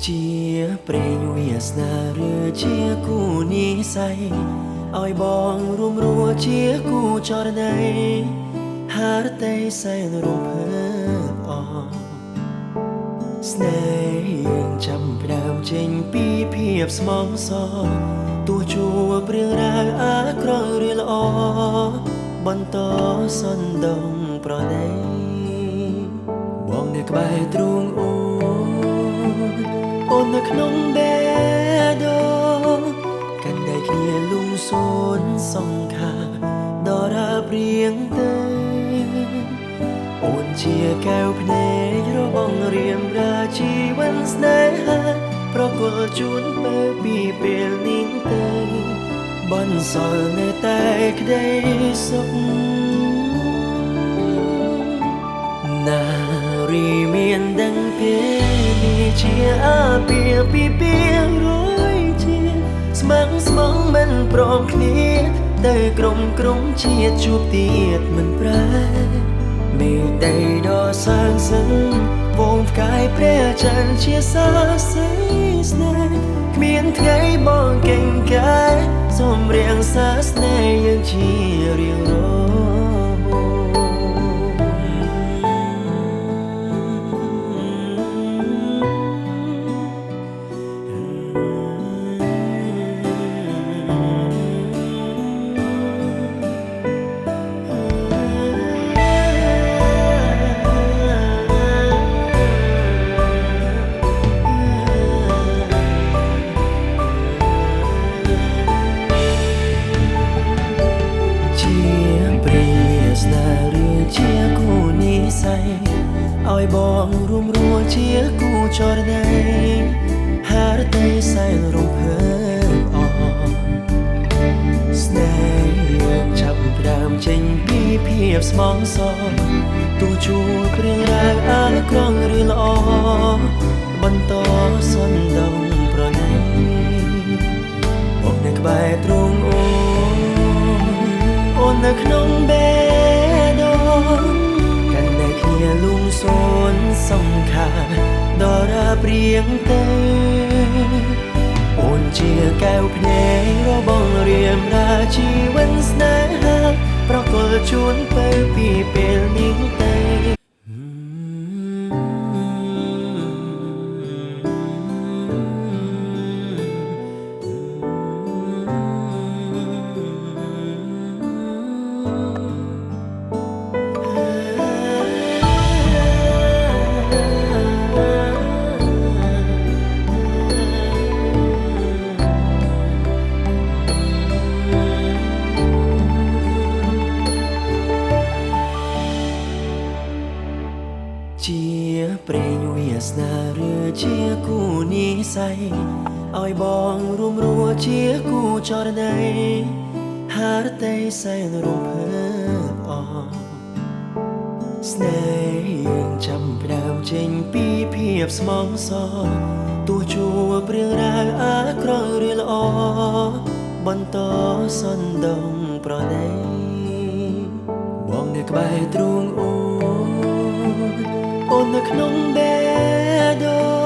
chia prengវាសនាឬជាគូនិស័យឲ្យបងរួមរួជាគូចរណៃហារតៃសែនរំភើបអស្នេហ៍យើងចាំផ្ដើមចេញពីភាពស្មងសរទោះជួបរឿងរ៉ាវអាក្រក់ឬល្អបន្តសន្ទងប្រណីបងនៅក្បែរទ្រូងអូននៅក្នុងបេះដូងកាន់ដៃគ្នាលំសួនសង្ខាដរាបរៀងទៅអូនជាកែវភ្នែករបស់រៀមរាជីវិតស្នេហាប្រគល់ជូនទៅពីពេលនេះទៅបនសល់នៅតែក្តីសុខណារីមានដឹងពេលនេះជាអាពាហ៍ពិពាហ៍រួយជាស្មឹងស្មងមិនព្រមគ្នាទៅក្រុមជាតិជួបទៀតមិនប្រែមេដីដ៏សាងសឹងវងផ្កាយព្រះច័ន្ទជាសាស័យស្នេហ៍គ្មានថ្ងៃបងកេងកាយសូមរៀងសាស្នេហ៍យើងជារៀងរជាគូនិស័យឲ្យបងរួមរួជាគូចរណៃហារតៃសែនរំភើបអស្នេហ៍យើងចាប់ផ្ដើមចេញពីភាពស្មងសរទោះជួបរឿងរ៉ាវអាក្រក់ឬល្អបន្តសន្ទងប្រណីបងនៅក្បែរទ្រូងអូននៅក្នុងបេះដូងកាន់តែគ្នាលំសួនសង្ខាដរាបរៀងទៅអូនជាកែវភ្នែករបស់រៀមរាជីវិតស្នេហាប្រគល់ជូនទៅពីពេលនេះទៅជាប្រេងវាសនាឬជាគូនិស័យឲ្យបងរួមរួជាគូចរណៃហារតៃសែនរំភើបអស្នេហ៍យើងចាំផ្ដើមចេញពីភាពស្មងសរទោះជួបរឿងរ៉ាវអាក្រក់ឬល្អបន្តសន្ទងប្រណីបងនៅក្បែរទ្រូងអូននៅក្នុងបេះដូង